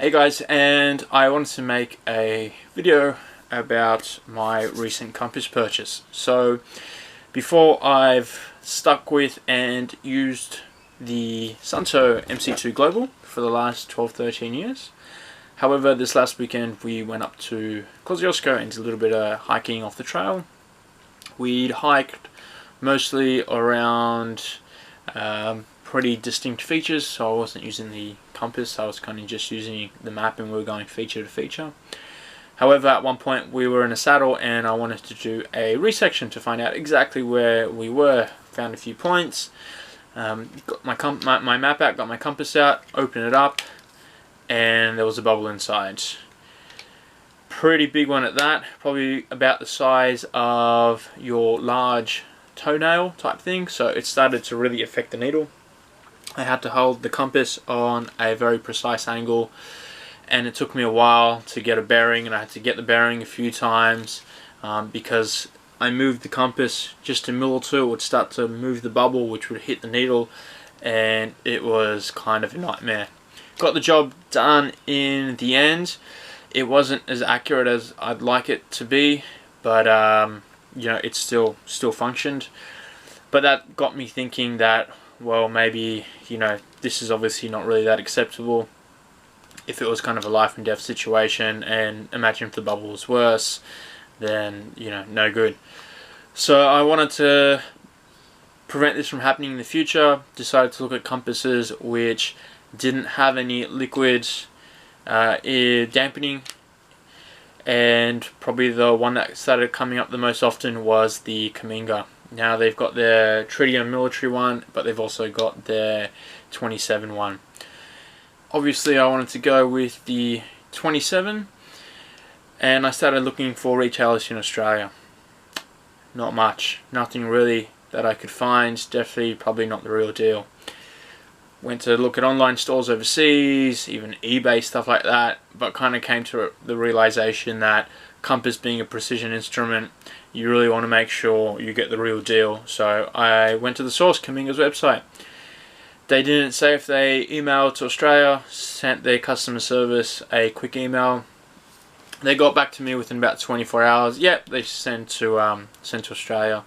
Hey guys, and I wanted to make a video about my recent compass purchase. So before, I've stuck with and used the Suunto MC-2 Global for the last 12-13 years. However, this last weekend we went up to Kosciuszko and did a little bit of hiking off the trail. We'd hiked mostly around pretty distinct features, so I wasn't using the compass, I was kind of just using the map and we were going feature to feature. However, at one point we were in a saddle and I wanted to do a resection to find out exactly where we were. Found a few points, got my map out, got my compass out, opened it up, and there was a bubble inside. Pretty big one at that, probably about the size of your large toenail type thing, so it started to really affect the needle. I had to hold the compass on a very precise angle and it took me a while to get a bearing, and I had to get the bearing a few times because I moved the compass just a mil or two, it would start to move the bubble which would hit the needle, and it was kind of a nightmare. Got the job done in the end. It wasn't as accurate as I'd like it to be, but you know, it still functioned. But that got me thinking that, well, maybe, you know, this is obviously not really that acceptable. If it was kind of a life and death situation, and imagine if the bubble was worse, then, you know, no good. So I wanted to prevent this from happening in the future. Decided to look at compasses which didn't have any liquid ear dampening, and probably the one that started coming up the most often was the Kaminga. Now they've got their tritium military one, but they've also got their 27 one. Obviously I wanted to go with the 27, and I started looking for retailers in Australia. Not much, nothing really that I could find, definitely probably not the real deal. Went to look at online stores overseas, even eBay, stuff like that, but kind of came to the realization that compass being a precision instrument, you really want to make sure you get the real deal. So I went to the source, Kaminga's website. They didn't say if they emailed to Australia, sent their customer service a quick email. They got back to me within about 24 hours. Yep, they sent to Australia.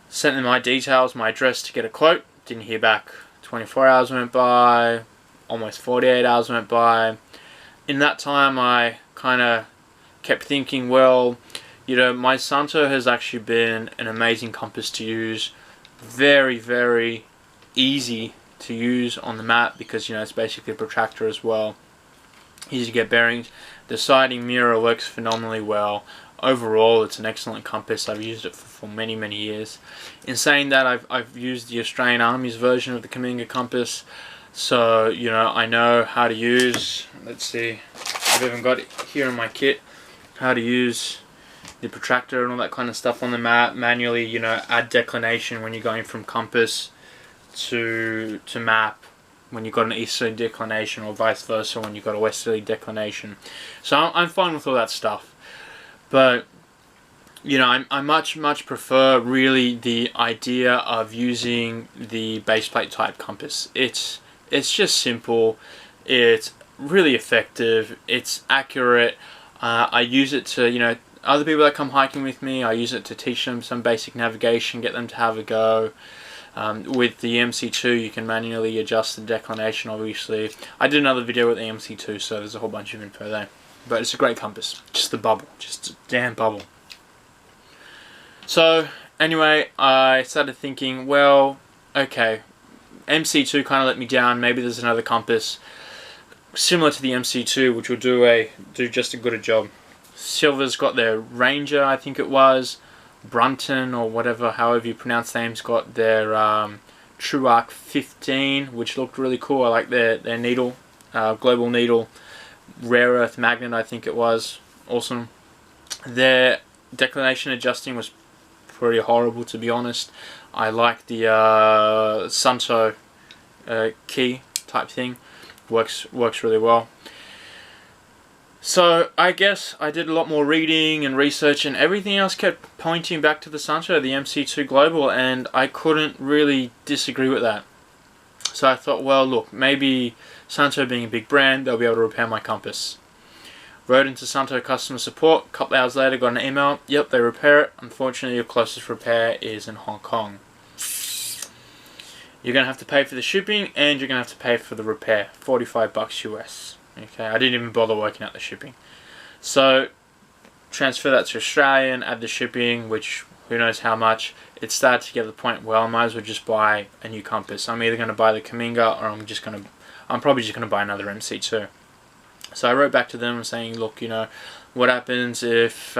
Sent them my details, my address to get a quote. Didn't hear back. 24 hours went by, almost 48 hours went by. In that time I kind of kept thinking, well, you know, my Suunto has actually been an amazing compass to use. Very, very easy to use on the map because, you know, it's basically a protractor as well. Easy to get bearings. The siding mirror works phenomenally well. Overall, it's an excellent compass. I've used it for many, many years. In saying that, I've used the Australian Army's version of the Kaminga compass, so, you know, I know how to use, let's see, I've even got it here in my kit, how to use the protractor and all that kind of stuff on the map, manually, you know, add declination when you're going from compass to map, when you've got an easterly declination, or vice versa when you've got a westerly declination. So I'm fine with all that stuff. But, you know, I much prefer really the idea of using the baseplate type compass. It's just simple, it's really effective, it's accurate. I use it to, you know, other people that come hiking with me, I use it to teach them some basic navigation, get them to have a go. With the MC2 you can manually adjust the declination, obviously. I did another video with the MC2, so there's a whole bunch of info there. But it's a great compass. Just the bubble. Just a damn bubble. So, anyway, I started thinking, well, okay, MC2 kind of let me down. Maybe there's another compass similar to the MC2 which will do just as good a job. Silver's got their Ranger, I think it was. Brunton, or whatever, however you pronounce the names, got their True Arc 15, which looked really cool. I like their needle, global needle, rare earth magnet, I think it was. Awesome. Their declination adjusting was pretty horrible, to be honest. I like the Suunto key type thing. Works really well. So I guess I did a lot more reading and research, and everything else kept pointing back to the Suunto, the MC2 Global, and I couldn't really disagree with that. So I thought, well, look, maybe Suunto being a big brand, they'll be able to repair my compass. Wrote into Suunto customer support, a couple hours later got an email, yep, they repair it. Unfortunately, your closest repair is in Hong Kong. You're going to have to pay for the shipping and you're going to have to pay for the repair, $45 US. Okay, I didn't even bother working out the shipping. So, transfer that to Australian, add the shipping, which who knows how much. It started to get to the point where I might as well just buy a new compass. I'm either going to buy the Kaminga or I'm probably just going to buy another MC2. So I wrote back to them saying, look, you know, what happens if,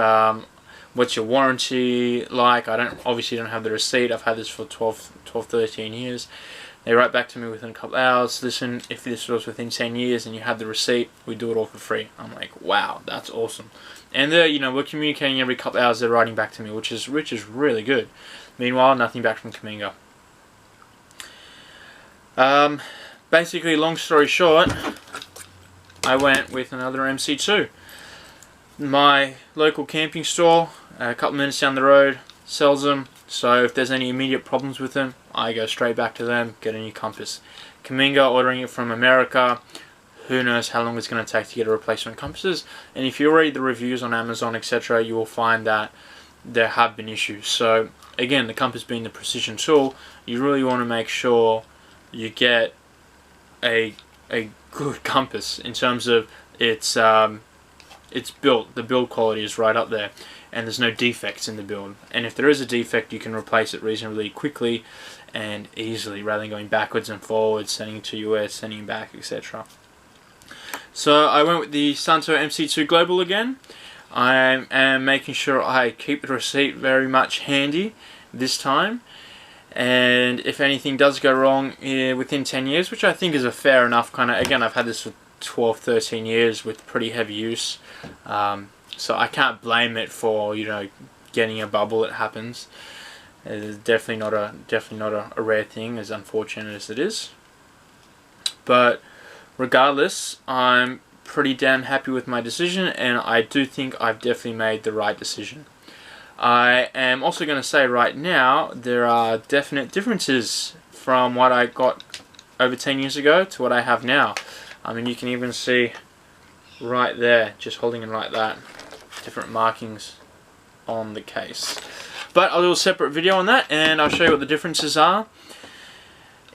what's your warranty like? I obviously don't have the receipt. I've had this for 12, 13 years. They write back to me within a couple hours, listen, if this was within 10 years and you have the receipt, we do it all for free. I'm like, wow, that's awesome. And they're, you know, we're communicating every couple hours, they're writing back to me, which is really good. Meanwhile, nothing back from Kaminga. Basically, long story short, I went with another MC2. My local camping store, a couple minutes down the road, sells them. So if there's any immediate problems with them, I go straight back to them, get a new compass. Kaminga, ordering it from America, who knows how long it's going to take to get a replacement compasses. And if you read the reviews on Amazon, etc., you will find that there have been issues. So again, the compass being the precision tool, you really want to make sure you get a good compass in terms of its built. The build quality is right up there, and there's no defects in the build. And if there is a defect, you can replace it reasonably quickly and easily, rather than going backwards and forwards, sending it to US, sending it back, etc. So I went with the Suunto MC2 Global again. I am making sure I keep the receipt very much handy this time. And if anything does go wrong within 10 years, which I think is a fair enough kind of, again, I've had this for 12, 13 years with pretty heavy use. So I can't blame it for, you know, getting a bubble that happens. It's definitely not a rare thing, as unfortunate as it is. But regardless, I'm pretty damn happy with my decision, and I do think I've definitely made the right decision. I am also going to say right now, there are definite differences from what I got over 10 years ago to what I have now. I mean, you can even see right there, just holding it like that, different markings on the case. But I'll do a separate video on that, and I'll show you what the differences are.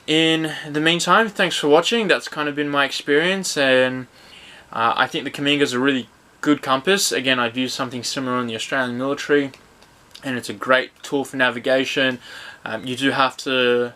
In the meantime, thanks for watching. That's kind of been my experience, and I think the Kaminga is a really good compass. Again, I've used something similar in the Australian military, and it's a great tool for navigation. You do have to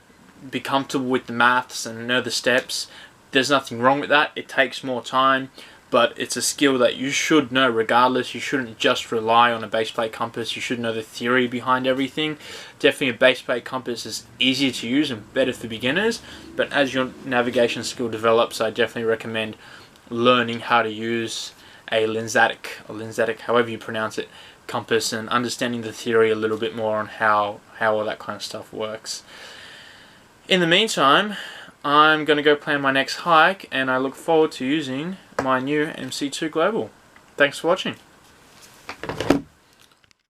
be comfortable with the maths and know the steps. There's nothing wrong with that. It takes more time, but it's a skill that you should know regardless. You shouldn't just rely on a baseplate compass. You should know the theory behind everything. Definitely a baseplate compass is easier to use and better for beginners, but as your navigation skill develops, I definitely recommend learning how to use a lensatic, however you pronounce it, compass, and understanding the theory a little bit more on how all that kind of stuff works. In the meantime, I'm going to go plan my next hike, and I look forward to using my new MC2 Global. Thanks for watching.